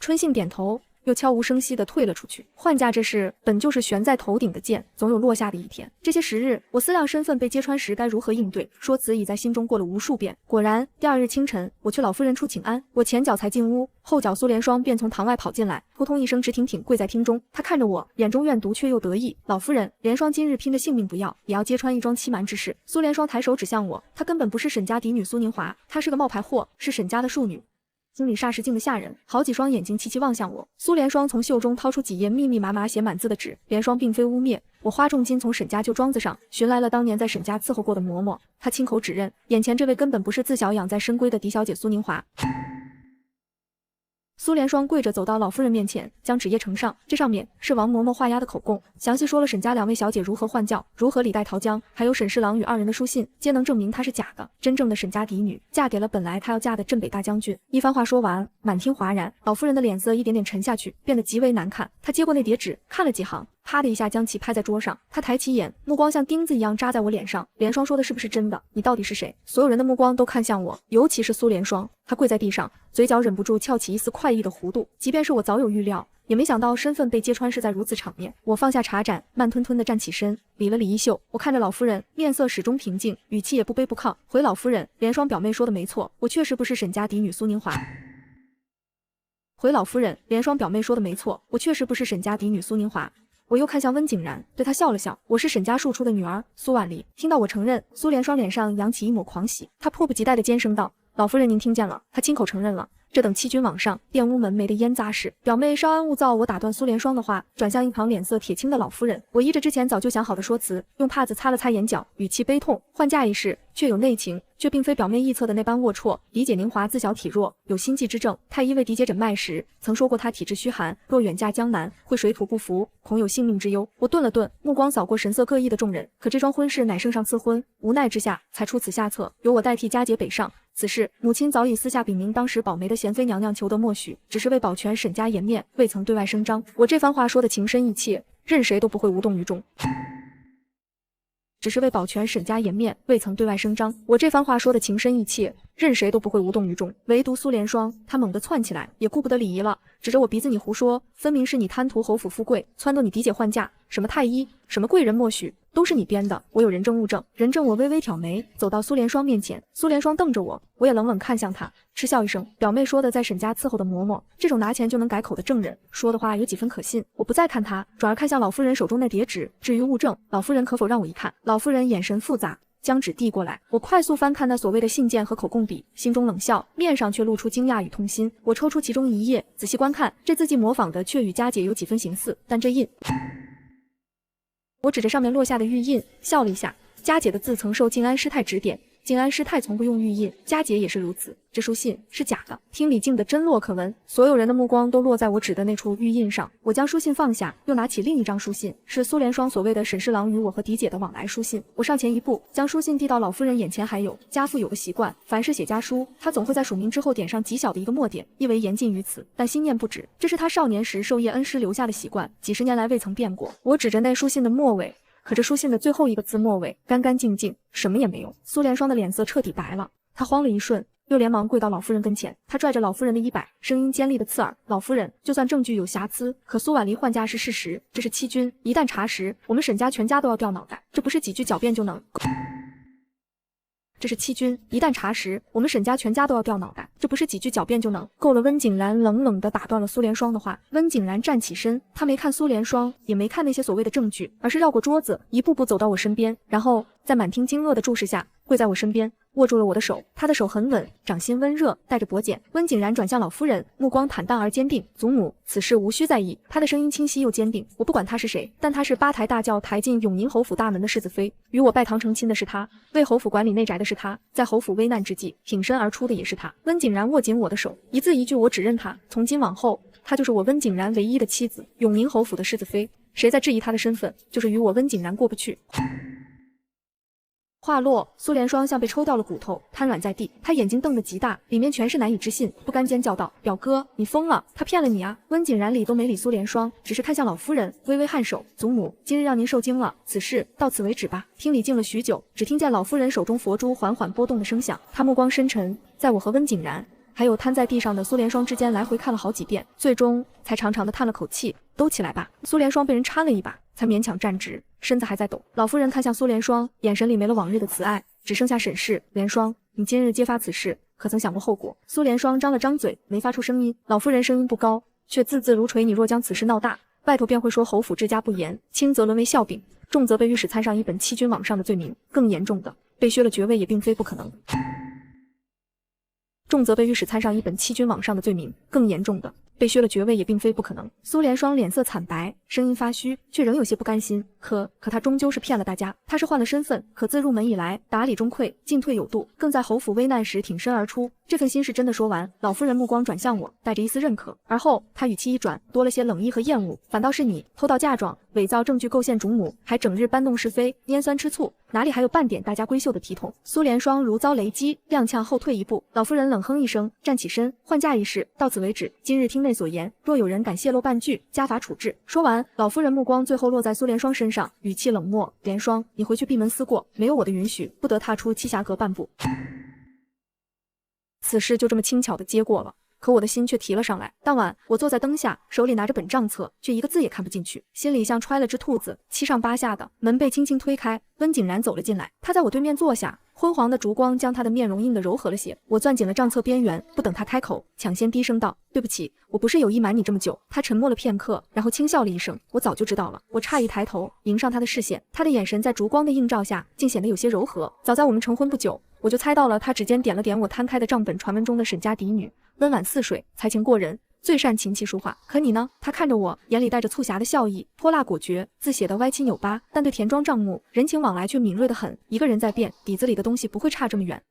A: 春杏点头，又悄无声息地退了出去。换嫁这事本就是悬在头顶的剑，总有落下的一天。这些时日，我思量身份被揭穿时该如何应对，说辞已在心中过了无数遍。果然，第二日清晨，我去老夫人处请安，我前脚才进屋，后脚苏莲霜便从堂外跑进来，扑通一声直挺挺跪在厅中。她看着我，眼中怨毒却又得意。老夫人，莲霜今日拼着性命不要，也要揭穿一桩欺瞒之事。苏莲霜抬手指向我，她根本不是沈家嫡女苏宁华，她是个冒牌货，是沈家的庶女。心里霎时静得吓人，好几双眼睛齐齐望向我。苏莲霜从袖中掏出几页密密麻麻写满字的纸，莲霜并非污蔑，我花重金从沈家旧庄子上寻来了当年在沈家伺候过的嬷嬷，她亲口指认，眼前这位根本不是自小养在深闺的嫡小姐苏宁华。苏莲霜跪着走到老夫人面前，将纸页呈上，这上面是王嬷嬷画押的口供，详细说了沈家两位小姐如何换教，如何李代桃僵，还有沈侍郎与二人的书信，皆能证明她是假的，真正的沈家嫡女，嫁给了本来她要嫁的镇北大将军。一番话说完，满厅哗然，老夫人的脸色一点点沉下去，变得极为难看。她接过那叠纸，看了几行，啪的一下将其拍在桌上。她抬起眼，目光像钉子一样扎在我脸上。莲霜说的是不是真的？你到底是谁？所有人的目光都看向我，尤其是苏莲霜。她跪在地上，嘴角忍不住翘起一丝快意的弧度。即便是我早有预料，也没想到身份被揭穿是在如此场面。我放下茶盏，慢吞吞地站起身，理了理衣袖。我看着老夫人，面色始终平静，语气也不卑不亢。回老夫人，莲霜表妹说的没错，我确实不是沈家嫡女苏宁华。回老夫人，莲霜表妹说的没错，我确实不是沈家嫡女苏宁华。我又看向温景然，对他笑了笑。我是沈家庶出的女儿苏婉离。听到我承认，苏莲霜脸上扬起一抹狂喜，她迫不及待地尖声道：老夫人您听见了，她亲口承认了。这等欺君罔上、玷污门楣的烟杂事，表妹稍安勿躁。我打断苏莲霜的话，转向一旁脸色铁青的老夫人。我依着之前早就想好的说辞，用帕子擦了擦眼角，语气悲痛。换嫁一事确有内情，却并非表妹臆测的那般龌龊。嫡姐宁华自小体弱，有心悸之症。太医为嫡姐诊脉时，曾说过她体质虚寒，若远嫁江南，会水土不服，恐有性命之忧。我顿了顿，目光扫过神色各异的众人，可这桩婚事乃圣上赐婚，无奈之下才出此下策，由我代替佳节北上。此事母亲早已私下禀明当时保媒的贤妃娘娘，求得默许，只是为保全沈家颜面，未曾对外声张。我这番话说的情深意切，任谁都不会无动于衷。只是为保全沈家颜面，未曾对外声张。我这番话说的情深意切，任谁都不会无动于衷。唯独苏莲霜，她猛地窜起来，也顾不得礼仪了，指着我鼻子：你胡说！分明是你贪图侯府富贵，撺掇你嫡姐换嫁，什么太医，什么贵人默许，都是你编的。我有人证物证。人证我微微挑眉，走到苏莲霜面前。苏莲霜瞪着我，我也冷冷看向她，嗤笑一声。表妹说的在沈家伺候的嬷嬷，这种拿钱就能改口的证人，说的话有几分可信。我不再看她，转而看向老夫人手中那叠纸。至于物证，老夫人可否让我一看？老夫人眼神复杂，将纸递过来。我快速翻看那所谓的信件和口供笔，心中冷笑，面上却露出惊讶与痛心。我抽出其中一页，仔细观看，这字迹模仿的却与佳姐有几分形似，但这印……我指着上面落下的玉印，笑了一下。佳姐的字曾受静安师太指点，景安师太从不用玉印，佳节也是如此。这书信是假的，厅里静得真落可闻，所有人的目光都落在我指的那处玉印上。我将书信放下，又拿起另一张书信，是苏联双所谓的沈侍郎与我和嫡姐的往来书信。我上前一步，将书信递到老夫人眼前。还有，家父有个习惯，凡是写家书，他总会在署名之后点上极小的一个墨点，意为言尽于此，但心念不止。这是他少年时授业恩师留下的习惯，几十年来未曾变过。我指着那书信的末尾，可这书信的最后一个字末尾干干净净，什么也没有。苏联双的脸色彻底白了，他慌了一瞬，又连忙跪到老夫人跟前。他拽着老夫人的衣摆，声音尖利的刺耳：“老夫人，就算证据有瑕疵，可苏婉离换嫁是事实，这是欺君，一旦查实，我们沈家全家都要掉脑袋，这不是几句狡辩就能。”这是欺君，一旦查实，我们沈家全家都要掉脑袋，这不是几句狡辩就能。够了！温景然冷冷地打断了苏联双的话。温景然站起身，他没看苏联双，也没看那些所谓的证据，而是绕过桌子，一步步走到我身边，然后在满厅惊愕的注视下，跪在我身边，握住了我的手。他的手很稳，掌心温热，带着薄茧。温景然转向老夫人，目光坦荡而坚定：“祖母，此事无需在意。”他的声音清晰又坚定：“我不管他是谁，但他是八抬大轿抬进永宁侯府大门的世子妃，与我拜堂成亲的是他，为侯府管理内宅的是他，在侯府危难之际挺身而出的也是他。”温景然握紧我的手，一字一句我只认他，从今往后，他就是我温景然唯一的妻子，永宁侯府的世子妃。谁再质疑他的身份，就是与我温景然过不去。话落，苏联双像被抽掉了骨头，瘫软在地。他眼睛瞪得极大，里面全是难以置信，不甘尖叫道：“表哥，你疯了！他骗了你啊！”温景然理都没理苏联双，只是看向老夫人，微微颔首：“祖母，今日让您受惊了，此事到此为止吧。”厅里静了许久，只听见老夫人手中佛珠缓缓波动的声响。她目光深沉，在我和温景然还有瘫在地上的苏联双之间来回看了好几遍，最终才长长的叹了口气：“都起来吧。”苏联双被人搀了一把，才勉强站直，身子还在抖。老夫人看向苏联双，眼神里没了往日的慈爱，只剩下审视。联双，你今日揭发此事，可曾想过后果？苏联双张了张嘴，没发出声音。老夫人声音不高，却字字如锤：“你若将此事闹大，外头便会说侯府治家不严，轻则沦为笑柄，重则被御史参上一本欺君罔上的罪名，更严重的，被削了爵位也并非不可能。”重则被御史参上一本欺君罔上的罪名，更严重的，被削了爵位也并非不可能。苏联双脸色惨白，声音发虚，却仍有些不甘心。可他终究是骗了大家，他是换了身份，可自入门以来，打理中馈，进退有度，更在侯府危难时挺身而出。这份心是真的。说完，老夫人目光转向我，带着一丝认可，而后她语气一转，多了些冷意和厌恶：“反倒是你偷盗嫁妆，伪造证据构陷主母，还整日搬弄是非，拈酸吃醋，哪里还有半点大家闺秀的体统？”苏联双如遭雷击，踉跄后退一步。老夫人冷哼一声，站起身：“换嫁一事到此为止，今日厅内所言，若有人敢泄露半句，家法处置。”说完，老夫人目光最后落在苏联双身上，语气冷漠：“联双，你回去闭门思过，没有我的允许，不得踏出栖霞阁半步。”此事就这么轻巧地接过了，可我的心却提了上来。当晚，我坐在灯下，手里拿着本账册，却一个字也看不进去，心里像揣了只兔子，七上八下的。门被轻轻推开，温景然走了进来，他在我对面坐下，昏黄的烛光将他的面容映得柔和了些。我攥紧了账册边缘，不等他开口，抢先低声道：“对不起，我不是有意瞒你这么久。”他沉默了片刻，然后轻笑了一声：“我早就知道了。”我诧异抬头，迎上他的视线，他的眼神在烛光的映照下，竟显得有些柔和。早在我们成婚不久，我就猜到了，他指尖点了点我摊开的账本，传闻中的沈家嫡女，温婉似水，才情过人，最善琴棋书画。可你呢？他看着我，眼里带着促狭的笑意，泼辣果决，字写的歪七扭八，但对田庄账目、人情往来却敏锐得很。一个人在变，底子里的东西不会差这么远。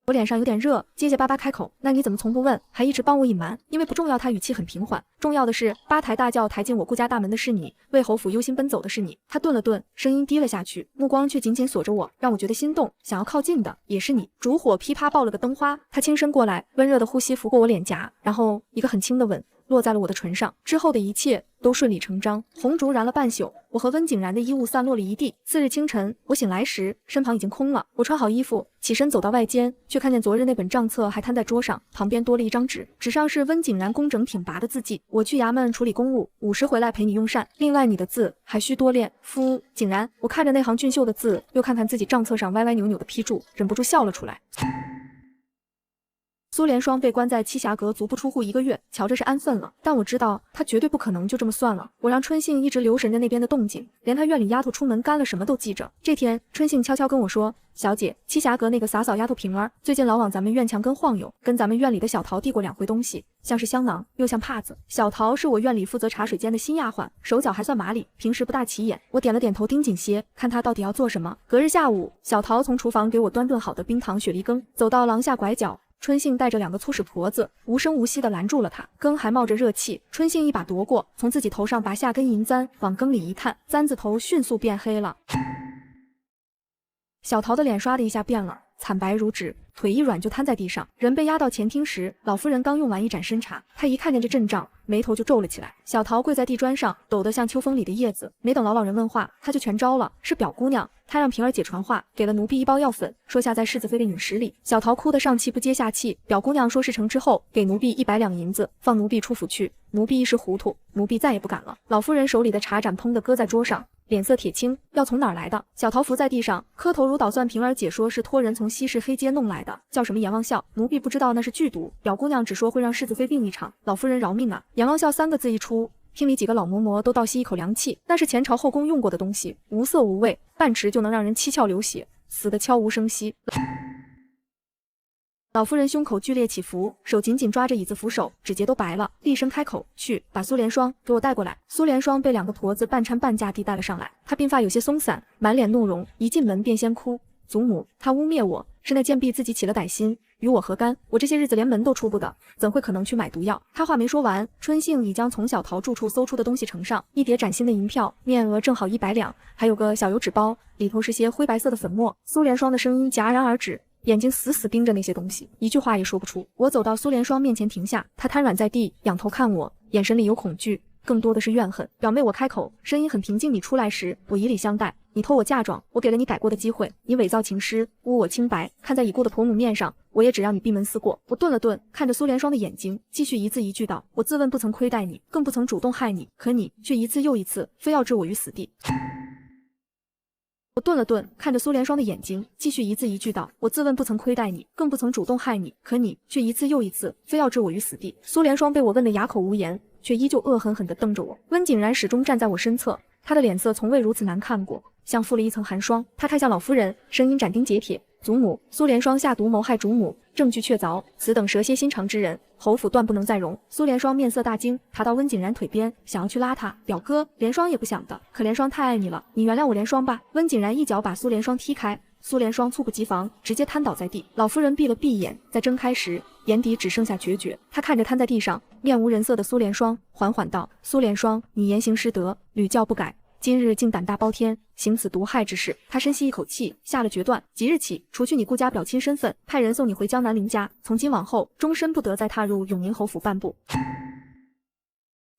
A: 我脸上有点热，结结巴巴开口：“那你怎么从不问，还一直帮我隐瞒？因为不重要。”他语气很平缓：“重要的是，八抬大轿抬进我顾家大门的是你，为侯府忧心奔走的是你。”他顿了顿，声音低了下去，目光却紧紧锁着我，让我觉得心动，想要靠近的也是你。烛火噼啪爆了个灯花，他轻身过来，温热的呼吸拂过我脸颊，然后一个很轻的吻落在了我的唇上。之后的一切都顺理成章。红烛燃了半宿，我和温景然的衣物散落了一地。次日清晨，我醒来时，身旁已经空了。我穿好衣服，起身走到外间，却看见昨日那本账册还摊在桌上，旁边多了一张纸，纸上是温景然工整挺拔的字迹：“我去衙门处理公务，5时回来陪你用膳。另外你的字还需多练。夫景然。”我看着那行俊秀的字，又看看自己账册上歪歪扭扭的批注，忍不住笑了出来。苏联双被关在栖霞阁足不出户1个月，瞧着是安分了，但我知道他绝对不可能就这么算了。我让春杏一直留神着那边的动静，连他院里丫头出门干了什么都记着。这天，春杏悄悄跟我说，小姐，栖霞阁那个洒扫丫头平儿，最近老往咱们院墙根晃悠，跟咱们院里的小桃递过2回东西，像是香囊，又像帕子。小桃是我院里负责茶水间的新丫鬟，手脚还算麻利，平时不大起眼。我点了点头，盯紧些，看她到底要做什么。隔日下午，小桃从厨房给我端炖好的冰糖雪梨羹，走到廊下拐角，春杏带着2个粗使婆子，无声无息地拦住了她。羹还冒着热气，春杏一把夺过，从自己头上拔下根银簪，往羹里一探，簪子头迅速变黑了。小桃的脸刷的一下变了，惨白如纸，腿一软就瘫在地上。人被押到前厅时，老夫人刚用完一盏参茶，她一看见这阵仗，眉头就皱了起来。小桃跪在地砖上，抖得像秋风里的叶子。没等老人问话，她就全招了，是表姑娘。她让平儿姐传话，给了奴婢1包药粉，说下在世子妃的饮食里。小桃哭得上气不接下气。表姑娘说事成之后，给奴婢100两银子，放奴婢出府去。奴婢一时糊涂，奴婢再也不敢了。老夫人手里的茶盏砰地搁在桌上，脸色铁青，要从哪儿来的？小桃伏在地上，磕头如捣蒜。平儿姐说是托人从西市黑街弄来的，叫什么阎王笑，奴婢不知道那是剧毒。表姑娘只说会让世子妃病一场，老夫人饶命啊！阎王笑3个字一出，厅里几个老嬷嬷都倒吸一口凉气，那是前朝后宫用过的东西，无色无味，半匙就能让人七窍流血，死得悄无声息。老夫人胸口剧烈起伏，手紧紧抓着椅子扶手，指节都白了，厉声开口：“去，把苏莲霜给我带过来。”苏莲霜被2个婆子半搀半架地带了上来，她鬓发有些松散，满脸怒容，一进门便先哭：“祖母，她污蔑我，是那贱婢自己起了歹心，与我何干？我这些日子连门都出不得，怎会可能去买毒药？”她话没说完，春杏已将从小桃住处搜出的东西呈上，一叠崭新的银票，面额正好100两，还有个小油纸包，里头是些灰白色的粉末。苏莲霜的声音戛然而止，眼睛死死盯着那些东西，一句话也说不出。我走到苏莲霜面前停下，她瘫软在地，仰头看我，眼神里有恐惧，更多的是怨恨。表妹，我开口，声音很平静。你出来时，我以礼相待。你偷我嫁妆，我给了你改过的机会。你伪造情诗，污我清白，看在已故的婆母面上，我也只让你闭门思过。我顿了顿，看着苏莲霜的眼睛，继续一字一句道：我自问不曾亏待你，更不曾主动害你，可你却一次又一次，非要置我于死地。我顿了顿，看着苏莲霜的眼睛，继续一字一句道：我自问不曾亏待你，更不曾主动害你，可你却一次又一次，非要置我于死地。苏莲霜被我问得哑口无言，却依旧恶狠狠地瞪着我。温景然始终站在我身侧，他的脸色从未如此难看过，像附了一层寒霜。他看向老夫人，声音斩钉截铁：祖母，苏莲霜下毒谋害主母，证据确凿，此等蛇蝎心肠之人，侯府断不能再容。苏莲霜面色大惊，爬到温景然腿边，想要去拉他。表哥，莲霜也不想的，可莲霜太爱你了，你原谅我莲霜吧。温景然一脚把苏莲霜踢开，苏莲霜猝不及防，直接瘫倒在地。老夫人闭了闭眼，在睁开时，眼底只剩下决绝。她看着瘫在地上面无人色的苏莲霜，缓缓道：苏莲霜，你言行失德，屡教不改，今日竟胆大包天，行此毒害之事。他深吸一口气，下了决断：即日起，除去你顾家表亲身份，派人送你回江南林家，从今往后，终身不得再踏入永宁侯府半步。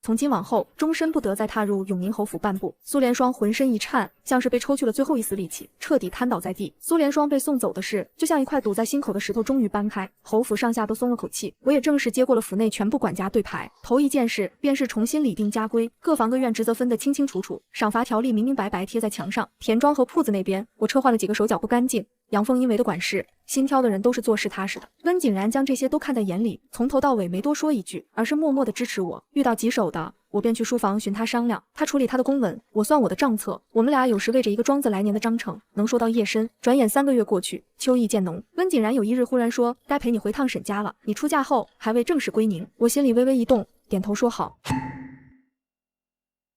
A: 从今往后，终身不得再踏入永宁侯府半步。苏莲霜浑身一颤，像是被抽去了最后一丝力气，彻底瘫倒在地。苏莲霜被送走的事，就像一块堵在心口的石头终于搬开，侯府上下都松了口气。我也正式接过了府内全部管家对牌，头一件事便是重新理定家规，各房各院职责分得清清楚楚，赏罚条例明明白白贴在墙上。田庄和铺子那边，我撤换了几个手脚不干净、阳奉阴违的管事，新挑的人都是做事踏实的。温景然将这些都看在眼里，从头到尾没多说一句，而是默默地支持我。遇到棘手的，我便去书房寻他商量，他处理他的公文，我算我的账册。我们俩有时为着一个庄子来年的章程，能说到夜深。转眼3个月过去，秋意渐浓。温景然有一日忽然说，该陪你回趟沈家了，你出嫁后还未正式归宁。我心里微微一动，点头说好。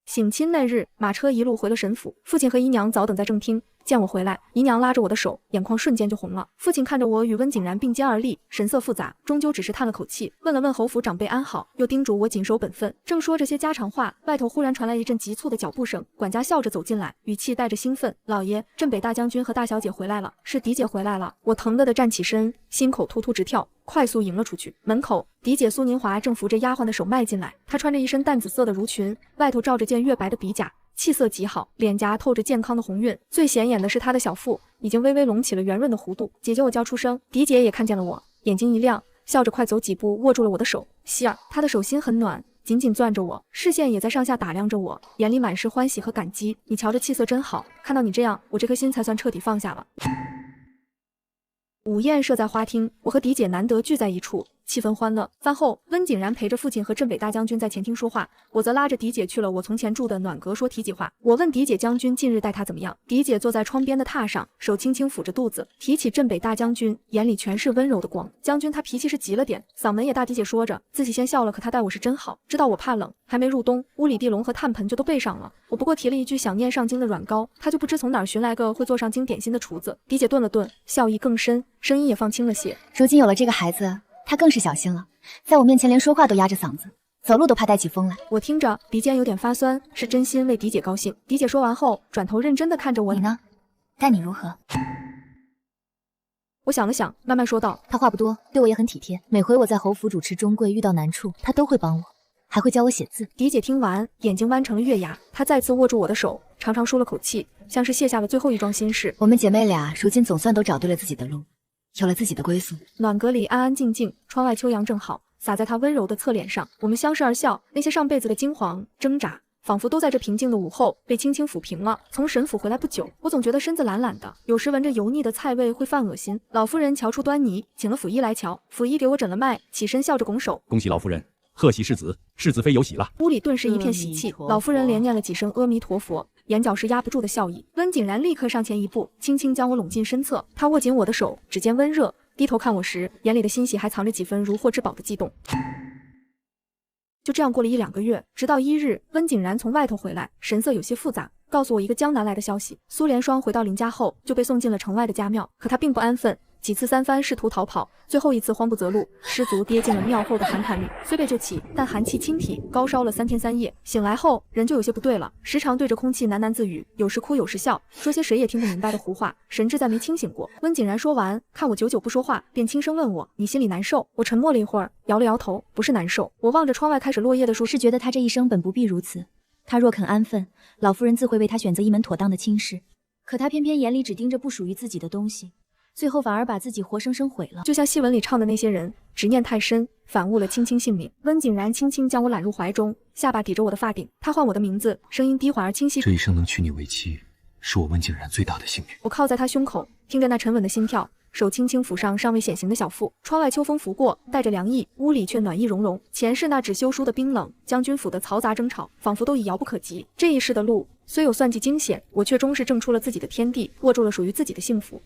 A: 省亲那日，马车一路回了沈府，父亲和姨娘早等在正厅。见我回来，姨娘拉着我的手，眼眶瞬间就红了。父亲看着我与温景然并肩而立，神色复杂，终究只是叹了口气，问了问侯府长辈安好，又叮嘱我谨守本分。正说这些家常话，外头忽然传来一阵急促的脚步声，管家笑着走进来，语气带着兴奋：老爷，镇北大将军和大小姐回来了，是嫡姐回来了。我疼的站起身，心口突突直跳，快速迎了出去。门口，嫡姐苏宁华正扶着丫鬟的手迈进来，她穿着一身淡紫色的襦裙，外头罩着件月白的比甲，气色极好，脸颊透着健康的红晕，最显眼的是她的小腹已经微微隆起了圆润的弧度。姐姐，我叫出声。嫡姐也看见了我，眼睛一亮，笑着快走几步握住了我的手。希儿，她的手心很暖，紧紧攥着我，视线也在上下打量着我，眼里满是欢喜和感激。你瞧着气色真好，看到你这样，我这颗心才算彻底放下了。午宴设在花厅，我和嫡姐难得聚在一处，气氛欢乐。饭后，温景然陪着父亲和镇北大将军在前厅说话，我则拉着狄姐去了我从前住的暖阁说体己话。我问狄姐将军近日待她怎么样，狄姐坐在窗边的榻上，手轻轻抚着肚子，提起镇北大将军，眼里全是温柔的光。将军他脾气是急了点，嗓门也大。狄姐说着，自己先笑了，可他待我是真好，知道我怕冷，还没入冬，屋里地笼和炭盆就都备上了。我不过提了一句想念上京的软膏，他就不知从哪儿寻来个会做上京点心的厨子。狄姐顿了顿，笑意更深，声音也放轻了些。
B: 如今有了这个孩子，他更是小心了，在我面前连说话都压着嗓子，走路都怕带起风来。
A: 我听着鼻尖有点发酸，是真心为狄姐高兴。狄姐说完后，转头认真地看着我。
B: 你呢？待你如何？
A: 我想了想，慢慢说道：
B: 他话不多，对我也很体贴。每回我在侯府主持中柜遇到难处，他都会帮我，还会教我写字。
A: 狄姐听完，眼睛弯成了月牙，她再次握住我的手，长长舒了口气，像是卸下了最后一桩心事。
B: 我们姐妹俩如今总算都找对了自己的路，有了自己的归宿。
A: 暖阁里安安静静，窗外秋阳正好，洒在她温柔的侧脸上。我们相视而笑，那些上辈子的惊惶挣扎，仿佛都在这平静的午后被轻轻抚平了。从沈府回来不久，我总觉得身子懒懒的，有时闻着油腻的菜味会犯恶心。老夫人瞧出端倪，请了府医来瞧，府医给我诊了脉，起身笑着拱手：
F: 恭喜老夫人，贺喜世子，世子妃有喜了。
A: 屋里顿时一片喜气，老夫人连念了几声阿弥陀佛，眼角是压不住的笑意。温景然立刻上前一步，轻轻将我拢进身侧，他握紧我的手，指尖温热，低头看我时，眼里的欣喜还藏着几分如获至宝的激动。就这样过了1-2个月，直到1日，温景然从外头回来，神色有些复杂，告诉我一个江南来的消息。苏莲霜回到林家后，就被送进了城外的家庙，可他并不安分，几次三番试图逃跑，最后一次慌不择路，失足跌进了庙后的寒潭里。虽被救起，但寒气侵体，高烧了3天3夜。醒来后，人就有些不对了，时常对着空气喃喃自语，有时哭有时笑，说些谁也听不明白的胡话，神志再没清醒过。温景然说完，看我久久不说话，便轻声问我：你心里难受？我沉默了一会儿，摇了摇头，不是难受。我望着窗外开始落叶的树，
B: 是觉得他这一生本不必如此。他若肯安分，老夫人自会为他选择一门妥当的亲事。可他偏偏眼里只盯着不属于自己的东西，最后反而把自己活生生毁了。就像戏文里唱的那些人，执念太深，反误了青青性命。温景然轻轻将我揽入怀中，下巴抵着我的发顶，他唤我的名字，声音低缓而清晰。
C: 这一生能娶你为妻，是我温景然最大的幸运。
A: 我靠在他胸口，听着那沉稳的心跳，手轻轻抚上尚未显形的小腹。窗外秋风拂过，带着凉意，屋里却暖意融融。前世那只休书的冰冷，将军府的嘈杂争吵，仿佛都已遥不可及。这一世的路虽有算计惊险，我却终是挣出了自己的天地，握住了属于自己的幸福。